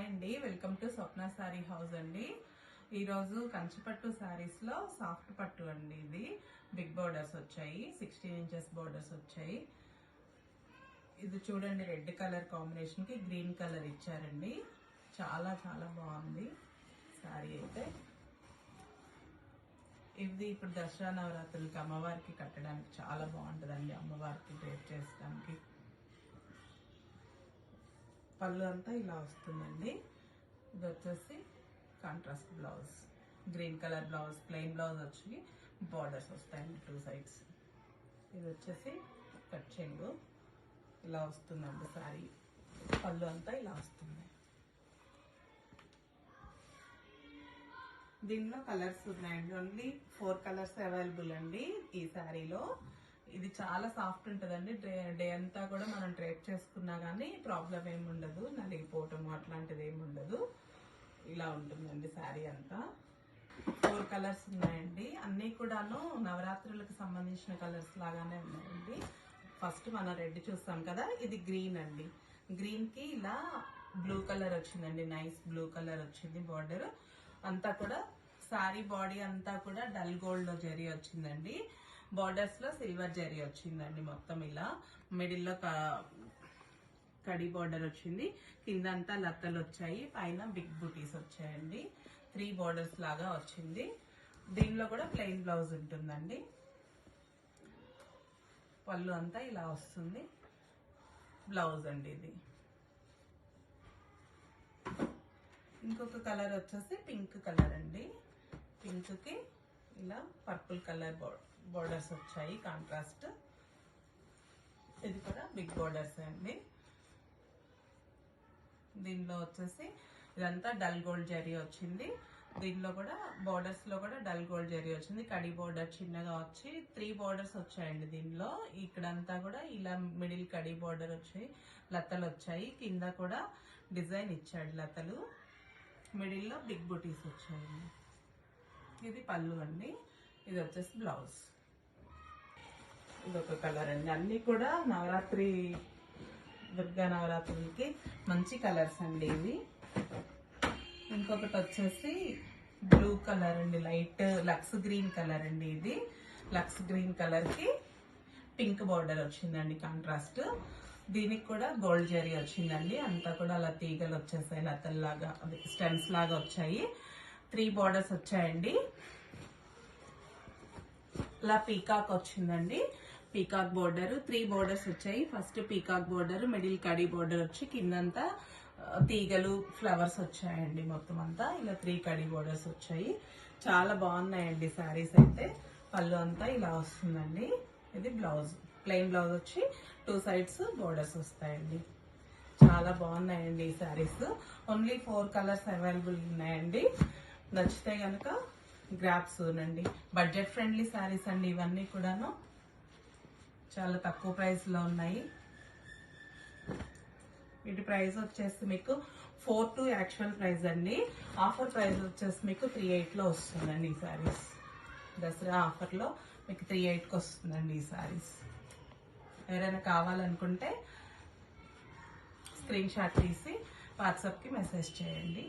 Hi అండి, welcome to Swapna sorry house అండి. ఈరోజు కంచిపట్టు సారీస్ లో సాఫ్ట్ పట్టు అండి. ఇది బిగ్ బోర్డర్స్ వచ్చాయి, 16 ఇంచెస్ బోర్డర్స్ వచ్చాయి. ఇది చూడండి, రెడ్ కలర్ కాంబినేషన్ కి గ్రీన్ కలర్ ఇచ్చారండి. చాలా చాలా బాగుంది సారీ అయితే. ఇది ఇప్పుడు దసరా నవరాత్రులకి అమ్మవారికి కట్టడానికి చాలా బాగుంటుందండి. అమ్మవారికి డ్రేప్ చేసుకోవడానికి. పళ్ళు అంతా ఇలా వస్తుందండి. ఇది వచ్చేసి contrast blouse, green colour blouse, plain blouse వచ్చి బార్డర్స్ వస్తాయండి 2 సైడ్స్. ఇది వచ్చేసి కట్ చెంగు ఇలా వస్తుందండి సారీ. పళ్ళు అంతా ఇలా వస్తుంది. దీనిలో కలర్స్ ఉన్నాయండి. ఓన్లీ 4 కలర్స్ అవైలబుల్ అండి ఈ శారీలో. ఇది చాలా సాఫ్ట్ ఉంటుందండి. డే అంతా కూడా మనం డ్రేప్ చేసుకున్నా కానీ ప్రాబ్లం ఏమి ఉండదు, నలిగిపోవటం అట్లాంటిది ఏమి ఉండదు. ఇలా ఉంటుందండి శారీ అంతా. 4 కలర్స్ ఉన్నాయండి. అన్నీ కూడాను నవరాత్రులకు సంబంధించిన కలర్స్ లాగానే ఉన్నాయండి. ఫస్ట్ మనం రెడ్ చూస్తాం కదా, ఇది గ్రీన్ అండి. గ్రీన్ కి ఇలా బ్లూ కలర్ వచ్చిందండి, నైస్ బ్లూ కలర్ వచ్చింది. బార్డర్ అంతా కూడా శారీ బాడీ అంతా కూడా డల్ గోల్డ్ లో జరీ వచ్చిందండి. బార్డర్స్ లో సిల్వర్ జరీ వచ్చిందండి. మొత్తం ఇలా మిడిల్లో కడి బార్డర్ వచ్చింది. కిందంతా లత్తలు వచ్చాయి, పైన బిగ్ బూటీస్ వచ్చాయండి. 3 బార్డర్స్ లాగా వచ్చింది. దీనిలో కూడా ప్లెయిన్ బ్లౌజ్ ఉంటుందండి. పళ్ళు అంతా ఇలా వస్తుంది. బ్లౌజ్ అండి ఇది. ఇంకొక కలర్ వచ్చేసి పింక్ కలర్ అండి. పింక్ కి ఇలా పర్పుల్ కలర్ బోర్డర్స్ వచ్చాయి కాంట్రాస్ట్. ఇది కూడా బిగ్ బోర్డర్స్ అండి. దీనిలో వచ్చేసి ఇదంతా డల్ గోల్డ్ జరీ వచ్చింది. దీనిలో కూడా బోర్డర్స్ లో కూడా డల్ గోల్డ్ జరీ వచ్చింది. కడి బోర్డర్ చిన్నగా వచ్చి 3 బోర్డర్స్ వచ్చాయండి దీనిలో. ఇక్కడంతా కూడా ఇలా మిడిల్ కడి బోర్డర్ వచ్చి లతలు వచ్చాయి. కింద కూడా డిజైన్ ఇచ్చాడు లతలు. మిడిల్ లో బిగ్ బూటీస్ వచ్చాయి. ఇది పళ్ళు అండి. ఇది వచ్చేసి బ్లౌజ్. ఇదొక కలర్ అండి. అన్ని కూడా నవరాత్రి, దుర్గా నవరాత్రులకి మంచి కలర్స్ అండి ఇవి. ఇంకొకటి వచ్చేసి బ్లూ కలర్ అండి, లైట్ లక్స్ గ్రీన్ కలర్ అండి. ఇది లక్స్ గ్రీన్ కలర్ కి పింక్ బార్డర్ వచ్చిందండి కాంట్రాస్ట్. దీనికి కూడా గోల్డ్ జరీ వచ్చిందండి. అంతా కూడా అలా తీగలు వచ్చేసాయి, లతల్లాగా స్టెమ్స్ లాగా వచ్చాయి. 3 బార్డర్స్ వచ్చాయండి. ఇలా పీకాక్ వచ్చిందండి. పీకాక్ బోర్డర్ 3 బోర్డర్స్ వచ్చాయి. ఫస్ట్ పీకాక్ బోర్డర్, మిడిల్ కడి బోర్డర్ వచ్చి కిందంతా తీగలు ఫ్లవర్స్ వచ్చాయండి. మొత్తం అంతా ఇలా 3 కడి బోర్డర్స్ వచ్చాయి. చాలా బాగున్నాయండి శారీస్ అయితే. పళ్ళు అంతా ఇలా వస్తుందండి. ఇది బ్లౌజ్, ప్లెయిన్ బ్లౌజ్ వచ్చి 2 సైడ్స్ బోర్డర్స్ వస్తాయండి. చాలా బాగున్నాయండి ఈ శారీస్. ఓన్లీ 4 కలర్స్ అవైలబుల్ ఉన్నాయండి. నచ్చితే కనుక గ్రాప్స్ నండి. బడ్జెట్ ఫ్రెండ్లీ శారీస్ అండి ఇవన్నీ కూడాను. చాలా తక్కువ ప్రైస్ లో ఉన్నాయి. వీటి ప్రైస్ వచ్చేసి మీకు 4,2 యాక్చువల్ ప్రైస్ అండి. ఆఫర్ ప్రైస్ వచ్చేసి మీకు 3,800 లో వస్తుందండి ఈ శారీస్. దసరా ఆఫర్ లో మీకు 3,800కి వస్తుందండి ఈ శారీస్. ఎవరైనా కావాలనుకుంటే స్క్రీన్ షాట్ తీసి వాట్సాప్ కి మెసేజ్ చేయండి.